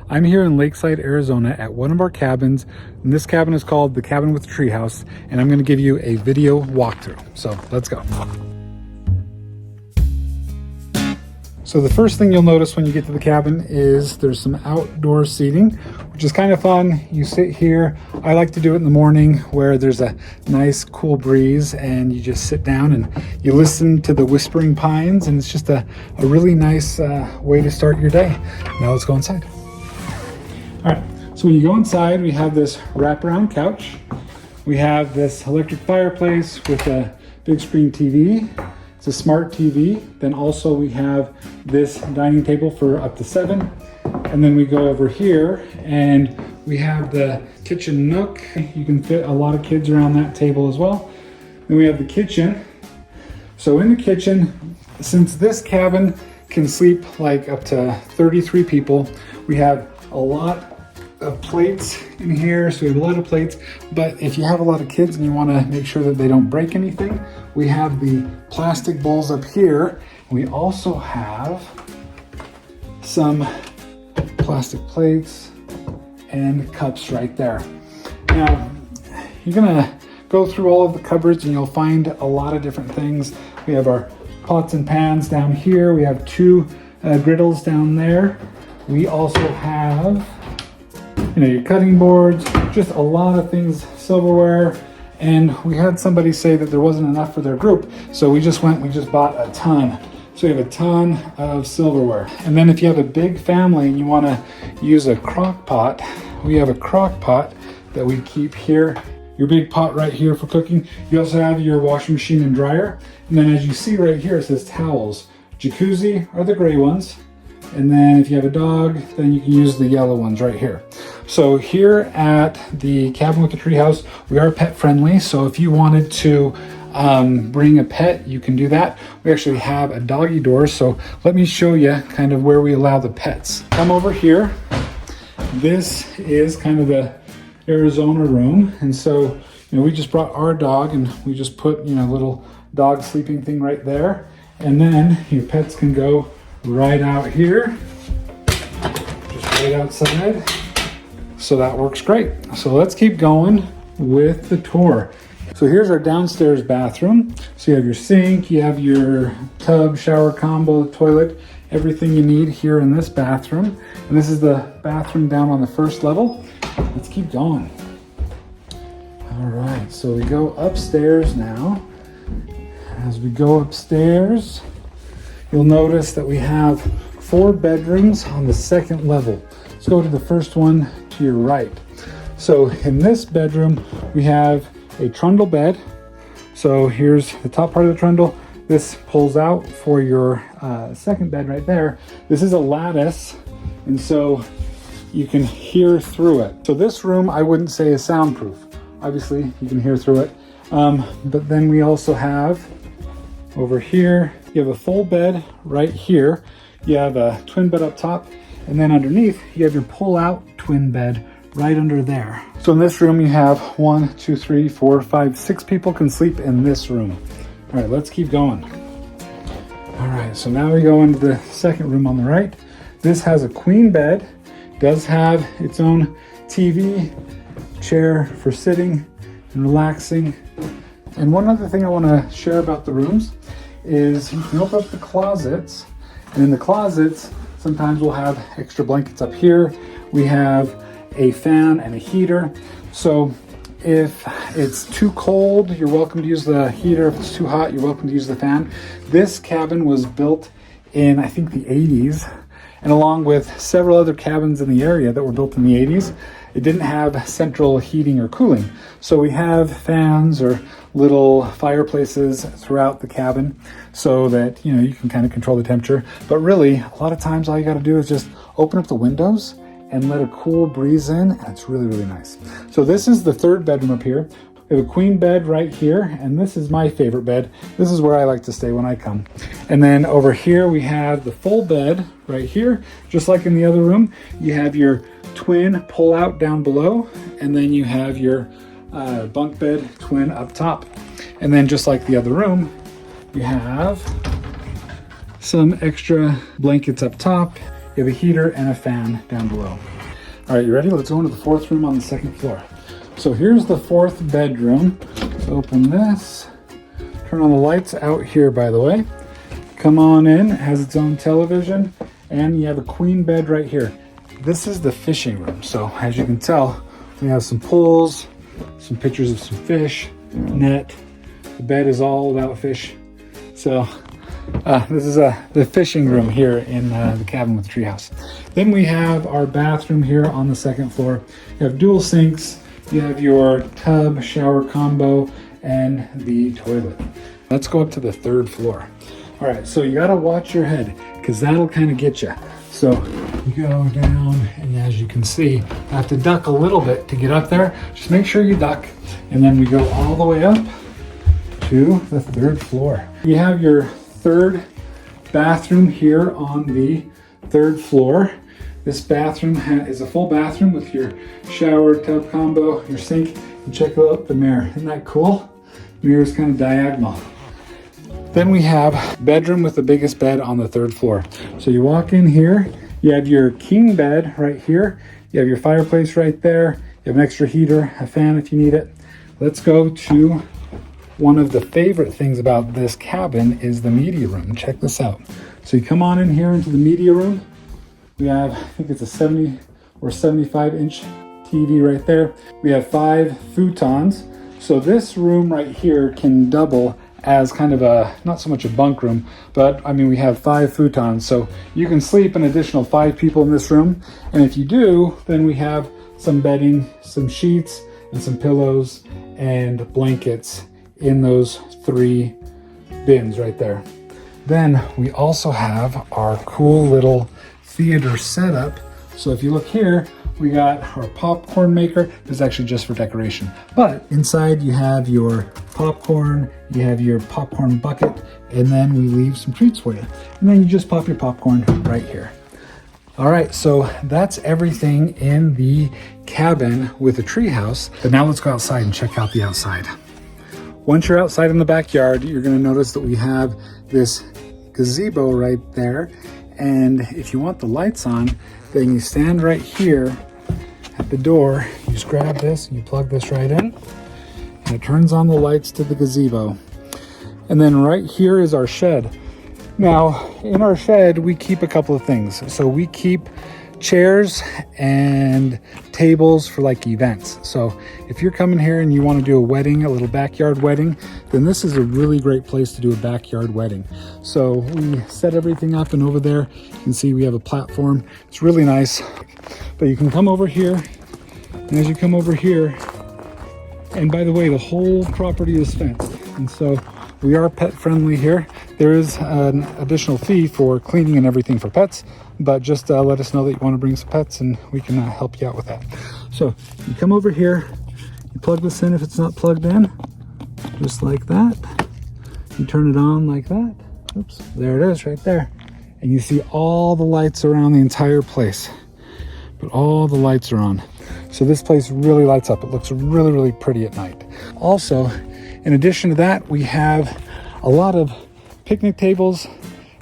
I'm here in Lakeside, Arizona at one of our cabins, and this cabin is called the Cabin with the Treehouse, and I'm going to give you a video walkthrough. So let's go. So the first thing you'll notice when you get to the cabin is there's some outdoor seating, which is kind of fun. You sit here. I like to do it in the morning where there's a nice cool breeze and you just sit down and you listen to the whispering pines, and it's just a really nice way to start your day. Now let's go inside. All right, so when you go inside, we have this wraparound couch. We have this electric fireplace with a big screen TV. It's a smart TV. Then also we have this dining table for up to 7. And then we go over here and we have the kitchen nook. You can fit a lot of kids around that table as well. Then we have the kitchen. So in the kitchen, since this cabin can sleep like up to 33 people, we have a lot of plates in here. So we have a lot of plates, but if you have a lot of kids and you want to make sure that they don't break anything, we have the plastic bowls up here. We also have some plastic plates and cups right there. Now, you're gonna go through all of the cupboards and you'll find a lot of different things. We have our pots and pans down here. We have 2 griddles down there. We also have your cutting boards, just a lot of things, silverware. And we had somebody say that there wasn't enough for their group, so we just bought a ton. So we have a ton of silverware. And then if you have a big family and you want to use a crock pot, we have a crock pot that we keep here. Your big pot right here for cooking. You also have your washing machine and dryer. And then as you see right here, it says towels. Jacuzzi are the gray ones. And then if you have a dog, then you can use the yellow ones right here. So here at the Cabin with the Treehouse, we are pet friendly. So if you wanted to bring a pet, you can do that. We actually have a doggy door. So let me show you kind of where we allow the pets. Come over here. This is kind of the Arizona room. And so, we just brought our dog and we just put, a little dog sleeping thing right there. And then your pets can go right out here, just right outside. So that works great. So let's keep going with the tour. So here's our downstairs bathroom. So you have your sink, you have your tub, shower combo, toilet, everything you need here in this bathroom. And this is the bathroom down on the first level. Let's keep going. All right, so we go upstairs now. As we go upstairs, you'll notice that we have 4 bedrooms on the second level. Let's go to the first one to your right. So in this bedroom, we have a trundle bed. So here's the top part of the trundle. This pulls out for your second bed right there. This is a lattice, and so you can hear through it. So this room, I wouldn't say is soundproof. Obviously, you can hear through it. But then we also have over here, you have a full bed right here. You have a twin bed up top, and then underneath, you have your pull-out twin bed right under there. So in this room, you have 1, 2, 3, 4, 5, 6 people can sleep in this room. All right, let's keep going. All right, so now we go into the second room on the right. This has a queen bed, does have its own TV, chair for sitting and relaxing. And one other thing I want to share about the rooms is you can open up the closets, and in the closets, sometimes we'll have extra blankets up here. We have a fan and a heater. So if it's too cold, you're welcome to use the heater. If it's too hot, you're welcome to use the fan. This cabin was built in, I think, the 80s, and along with several other cabins in the area that were built in the 80s, it didn't have central heating or cooling. So we have fans or little fireplaces throughout the cabin so that, you can kind of control the temperature. But really, a lot of times all you got to do is just open up the windows and let a cool breeze in, and it's really, really nice. So this is the third bedroom up here. We have a queen bed right here, and this is my favorite bed. This is where I like to stay when I come. And then over here we have the full bed right here. Just like in the other room, you have your twin pull out down below, and then you have your bunk bed twin up top. And then just like the other room, you have some extra blankets up top. You have a heater and a fan down below. All right, you ready? Let's go into the fourth room on the second floor. So here's the fourth bedroom. Let's open this. Turn on the lights out here, by the way. Come on in. It has its own television, and you have a queen bed right here. This is the fishing room. So as you can tell, we have some poles, some pictures of some fish, net. The bed is all about fish. So this is the fishing room here in the cabin with Treehouse. Then we have our bathroom here on the second floor. You have dual sinks. You have your tub, shower combo, and the toilet. Let's go up to the third floor. All right, so you gotta watch your head because that'll kind of get you. So you go down, and as you can see, I have to duck a little bit to get up there. Just make sure you duck, and then we go all the way up to the third floor. You have your third bathroom here on the third floor. This bathroom is a full bathroom with your shower, tub combo, your sink, and check out the mirror. Isn't that cool? Mirror is kind of diagonal. Then we have bedroom with the biggest bed on the third floor. So you walk in here, you have your king bed right here. You have your fireplace right there. You have an extra heater, a fan if you need it. Let's go to one of the favorite things about this cabin is the media room. Check this out. So you come on in here into the media room. We have, I think it's a 70 or 75-inch TV right there. We have 5 futons. So this room right here can double as kind of a, not so much a bunk room, but I mean, we have 5 futons. So you can sleep an additional 5 people in this room. And if you do, then we have some bedding, some sheets, and some pillows and blankets in those 3 bins right there. Then we also have our cool little theater setup. So if you look here, we got our popcorn maker. This is actually just for decoration. But inside you have your popcorn, you have your popcorn bucket, and then we leave some treats for you. And then you just pop your popcorn right here. All right, so that's everything in the cabin with the Treehouse. But now let's go outside and check out the outside. Once you're outside in the backyard, you're gonna notice that we have this gazebo right there. And if you want the lights on, then you stand right here at the door, you just grab this, you plug this right in, and it turns on the lights to the gazebo. And then right here is our shed. Now, in our shed, we keep a couple of things. So we keep chairs and tables for like events. So if you're coming here and you want to do a wedding, a little backyard wedding, then this is a really great place to do a backyard wedding. So we set everything up, and over there you can see we have a platform. It's really nice. But you can come over here, and as you come over here, and by the way, the whole property is fenced, and so we are pet friendly here. There is an additional fee for cleaning and everything for pets, but just let us know that you want to bring some pets and we can help you out with that. So you come over here, you plug this in if it's not plugged in, just like that. You turn it on like that. Oops, there it is right there. And you see all the lights around the entire place, but all the lights are on. So this place really lights up. It looks really, really pretty at night. Also, in addition to that, we have a lot of picnic tables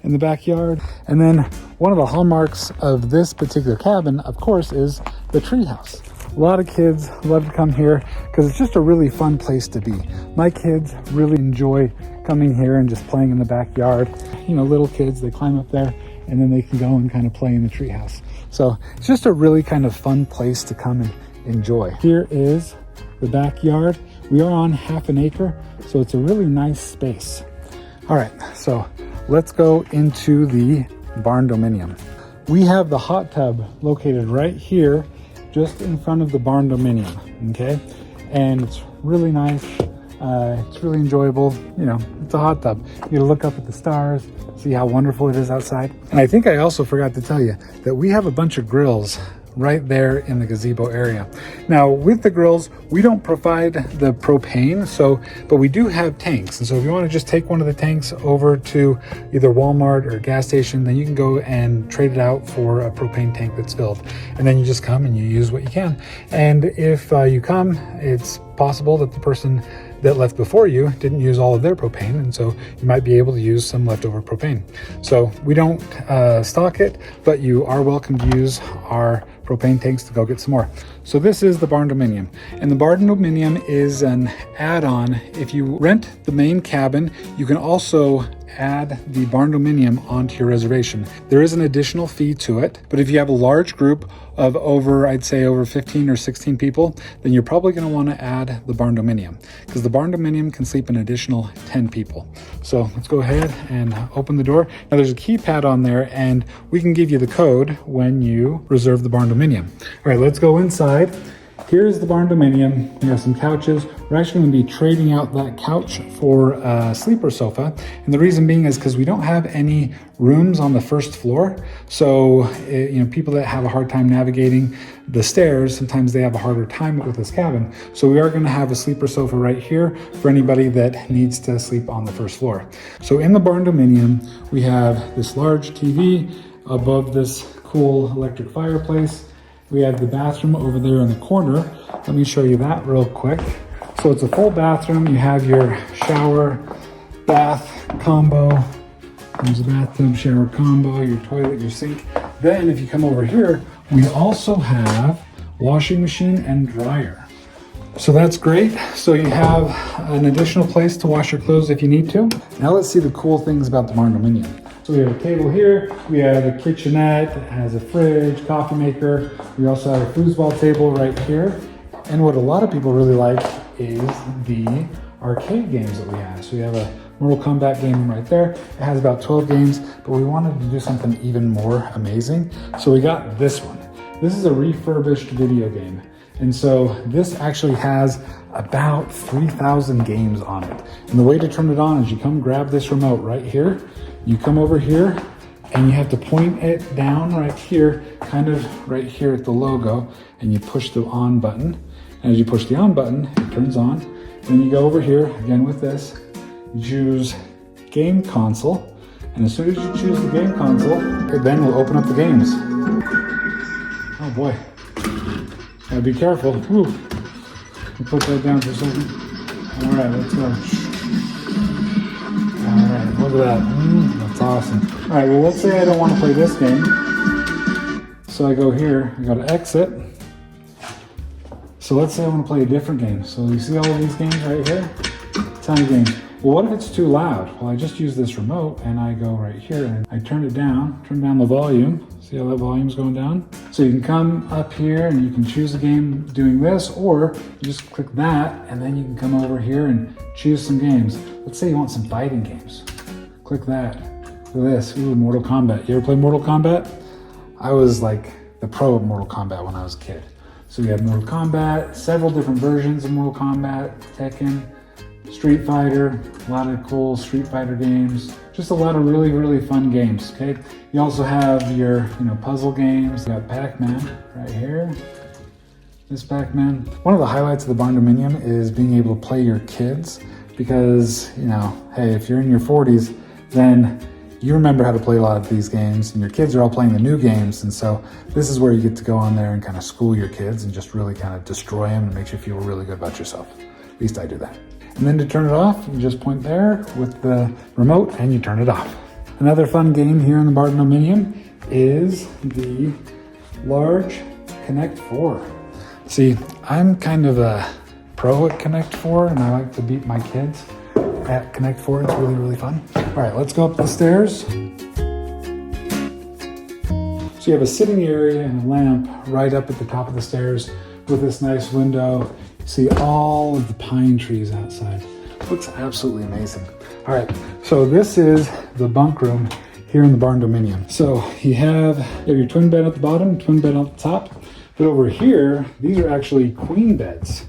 in the backyard. And then one of the hallmarks of this particular cabin, of course, is the Treehouse. A lot of kids love to come here because it's just a really fun place to be. My kids really enjoy coming here and just playing in the backyard. You know, little kids, they climb up there and then they can go and kind of play in the Treehouse. So it's just a really kind of fun place to come and enjoy. Here is the backyard. We are on half an acre, so it's a really nice space. All right, so let's go into the barn dominium. We have the hot tub located right here, just in front of the barn dominium, okay? And it's really nice. It's really enjoyable. You know, it's a hot tub. You get to look up at the stars, see how wonderful it is outside. And I think I also forgot to tell you that we have a bunch of grills right there in the gazebo area. Now with the grills, we don't provide the propane, but we do have tanks. And so if you want to just take one of the tanks over to either Walmart or a gas station, then you can go and trade it out for a propane tank that's filled. And then you just come and you use what you can. And if you come, it's possible that the person that left before you didn't use all of their propane, and so you might be able to use some leftover propane. So we don't stock it, but you are welcome to use our propane tanks to go get some more. So this is the barn dominium, and the barn dominium is an add-on. If you rent the main cabin, you can also add the barn dominium onto your reservation. There is an additional fee to it, but if you have a large group of I'd say over 15 or 16 people, then you're probably going to want to add the barn dominium, because the barn dominium can sleep an additional 10 people. So let's go ahead and open the door. Now there's a keypad on there, and we can give you the code when you reserve the barn dominium. All right, let's go inside. Here's the barn dominium. We have some couches. We're actually going to be trading out that couch for a sleeper sofa. And the reason being is because we don't have any rooms on the first floor. So, people that have a hard time navigating the stairs, sometimes they have a harder time with this cabin. So we are going to have a sleeper sofa right here for anybody that needs to sleep on the first floor. So in the barn dominium, we have this large TV above this cool electric fireplace. We have the bathroom over there in the corner. Let me show you that real quick. So it's a full bathroom. You have your shower, bath combo. There's a bathtub, shower combo, your toilet, your sink. Then if you come over here, we also have washing machine and dryer. So that's great. So you have an additional place to wash your clothes if you need to. Now let's see the cool things about the barn dominium. So we have a table here, we have a kitchenette that has a fridge, coffee maker. We also have a foosball table right here. And what a lot of people really like is the arcade games that we have. So we have a Mortal Kombat game right there. It has about 12 games, but we wanted to do something even more amazing. So we got this one. This is a refurbished video game. And so this actually has about 3,000 games on it. And the way to turn it on is you come grab this remote right here. You come over here and you have to point it down right here, kind of right here at the logo, and you push the on button. And as you push the on button, it turns on. Then you go over here, again with this, you choose game console. And as soon as you choose the game console, it then will open up the games. Oh boy, gotta be careful. Whew. I'll put that down for a second. All right, let's go. All right, look at that. That's awesome. All right, well, let's say I don't want to play this game. So I go here, I go to exit. So let's say I want to play a different game. So you see all of these games right here? Tiny games. Well, what if it's too loud? Well, I just use this remote and I go right here and I turn down the volume. See how that volume's going down? So you can come up here and you can choose a game doing this, or you just click that and then you can come over here and choose some games. Let's say you want some fighting games. Click that. Look at this. Ooh, Mortal Kombat. You ever play Mortal Kombat? I was like the pro of Mortal Kombat when I was a kid. So we have Mortal Kombat, several different versions of Mortal Kombat, Tekken, Street Fighter, a lot of cool Street Fighter games, just a lot of really, really fun games, okay? You also have your, puzzle games. You got Pac-Man right here. This Pac-Man. One of the highlights of the barn dominium is being able to play your kids because, hey, if you're in your 40s, then you remember how to play a lot of these games, and your kids are all playing the new games, and so this is where you get to go on there and kind of school your kids and just really kind of destroy them and makes you feel really good about yourself. At least I do that. And then to turn it off, you just point there with the remote and you turn it off. Another fun game here in the barn dominium is the large Connect 4. See, I'm kind of a pro at Connect 4 and I like to beat my kids at Connect 4. It's really, really fun. All right, let's go up the stairs. So you have a sitting area and a lamp right up at the top of the stairs with this nice window. See all of the pine trees outside. Looks absolutely amazing. All right, so this is the bunk room here in the barn dominium. So you have your twin bed at the bottom, twin bed at the top, but over here, these are actually queen beds.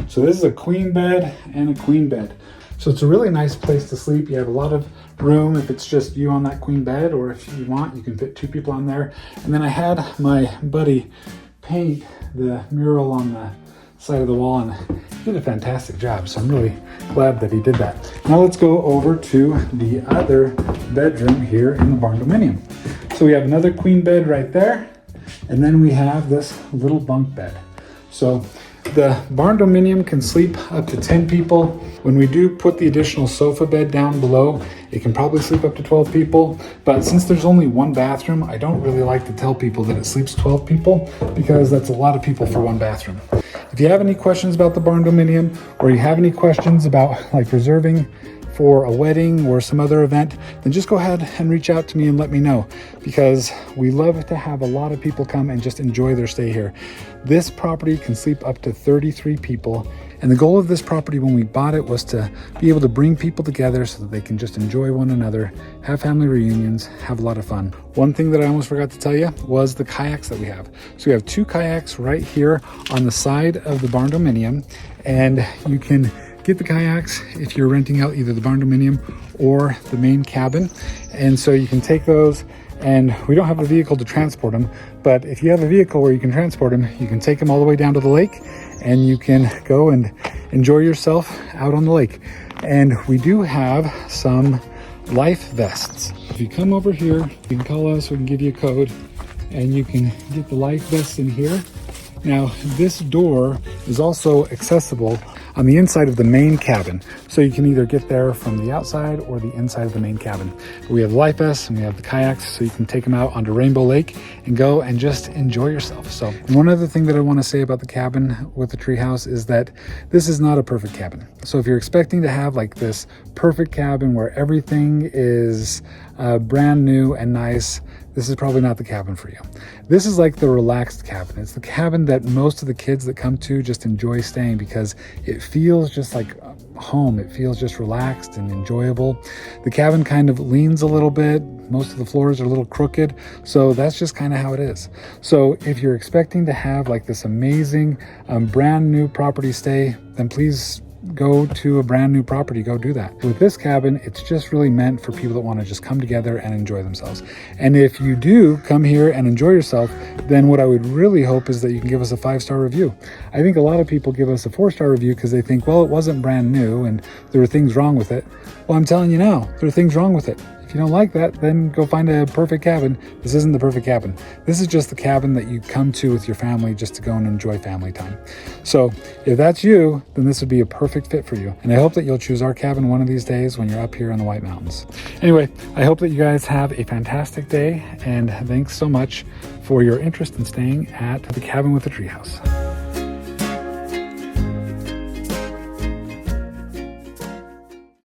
So this is a queen bed and a queen bed. So it's a really nice place to sleep. You have a lot of room if it's just you on that queen bed, or if you want, you can fit two people on there. And then I had my buddy paint the mural on the side of the wall, and he did a fantastic job, so I'm really glad that he did that. Now let's go over to the other bedroom here in the barn dominium. So we have another queen bed right there, and then we have this little bunk bed. So The barn dominium can sleep up to 10 people. When we do put the additional sofa bed down below, it can probably sleep up to 12 people. But since there's only one bathroom, I don't really like to tell people that it sleeps 12 people because that's a lot of people for one bathroom. If you have any questions about the barn dominium, or you have any questions about like reserving for a wedding or some other event, then just go ahead and reach out to me and let me know, because we love to have a lot of people come and just enjoy their stay here. This property can sleep up to 33 people. And the goal of this property when we bought it was to be able to bring people together so that they can just enjoy one another, have family reunions, have a lot of fun. One thing that I almost forgot to tell you was the kayaks that we have. So we have 2 kayaks right here on the side of the barn dominium, and you can get the kayaks if you're renting out either the barn dominium or the main cabin. And so you can take those, and we don't have a vehicle to transport them, but if you have a vehicle where you can transport them, you can take them all the way down to the lake and you can go and enjoy yourself out on the lake. And we do have some life vests. If you come over here, you can call us, we can give you a code, and you can get the life vests in here. Now, this door is also accessible on the inside of the main cabin. So you can either get there from the outside or the inside of the main cabin. We have life vests and we have the kayaks, so you can take them out onto Rainbow Lake and go and just enjoy yourself. So one other thing that I want to say about the cabin with the Treehouse is that this is not a perfect cabin. So if you're expecting to have like this perfect cabin where everything is brand new and nice, this is probably not the cabin for you. This is like the relaxed cabin. It's the cabin that most of the kids that come to just enjoy staying because it feels just like home. It feels just relaxed and enjoyable. The cabin kind of leans a little bit. Most of the floors are a little crooked. So that's just kind of how it is. So if you're expecting to have like this amazing brand new property stay, then please go to a brand new property, go do that. With this cabin, it's just really meant for people that want to just come together and enjoy themselves. And if you do come here and enjoy yourself, then what I would really hope is that you can give us a 5-star review. I think a lot of people give us a 4-star review because they think, well, it wasn't brand new and there were things wrong with it. Well, I'm telling you now, there are things wrong with it. If you don't like that, then go find a perfect cabin. This isn't the perfect cabin. This is just the cabin that you come to with your family just to go and enjoy family time. So if that's you, then this would be a perfect fit for you. And I hope that you'll choose our cabin one of these days when you're up here in the White Mountains. Anyway, I hope that you guys have a fantastic day, and thanks so much for your interest in staying at the Cabin with the Treehouse.